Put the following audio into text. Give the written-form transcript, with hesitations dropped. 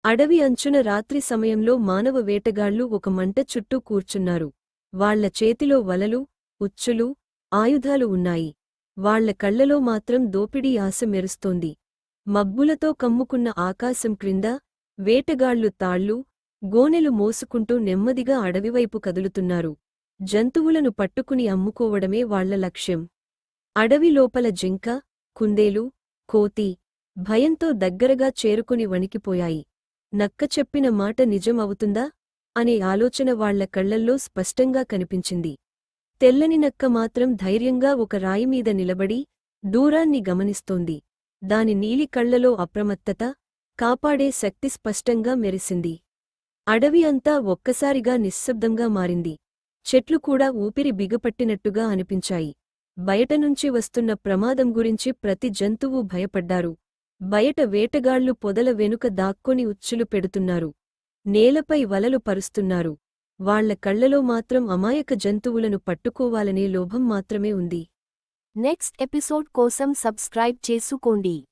అడవి అంచున రాత్రి సమయంలో మానవ వేటగాళ్లు ఒక మంట చుట్టూ కూర్చున్నారు. వాళ్ల చేతిలో వలలు, ఉచ్చులు, ఆయుధాలు ఉన్నాయి. వాళ్ల కళ్లలో మాత్రం దోపిడీ ఆశ మెరుస్తోంది. మబ్బులతో కమ్ముకున్న ఆకాశం క్రింద వేటగాళ్లు తాళ్లు, గోనెలు మోసుకుంటూ నెమ్మదిగా అడవివైపు కదులుతున్నారు. జంతువులను పట్టుకుని అమ్ముకోవడమే వాళ్ల లక్ష్యం. అడవి లోపల జింక, కుందేలు, కోతి భయంతో దగ్గరగా చేరుకుని వణికిపోయాయి. నక్క చెప్పిన మాట నిజం అవుతుందా అనే ఆలోచన వాళ్ల కళ్లల్లో స్పష్టంగా కనిపించింది. తెల్లని నక్క మాత్రం ధైర్యంగా ఒక రాయిమీద నిలబడి దూరాన్ని గమనిస్తోంది. దాని నీలి కళ్లలో అప్రమత్తత, కాపాడే శక్తి స్పష్టంగా మెరిసింది. అడవి అంతా ఒక్కసారిగా నిశ్శబ్దంగా మారింది. చెట్లు కూడా ఊపిరి బిగపట్టినట్టుగా అనిపించాయి. బయటనుంచి వస్తున్న ప్రమాదం గురించి ప్రతి జంతువు భయపడ్డారు. బయట వేటగాళ్లు పొదల వెనుక దాక్కొని ఉచ్చులు పెడుతున్నారు. నేలపై వలలు పరుస్తున్నారు. వాళ్ల కళ్లలో మాత్రం అమాయక జంతువులను పట్టుకోవాలనే లోభం మాత్రమే ఉంది. నెక్స్ట్ ఎపిసోడ్ కోసం సబ్స్క్రైబ్ చేసుకోండి.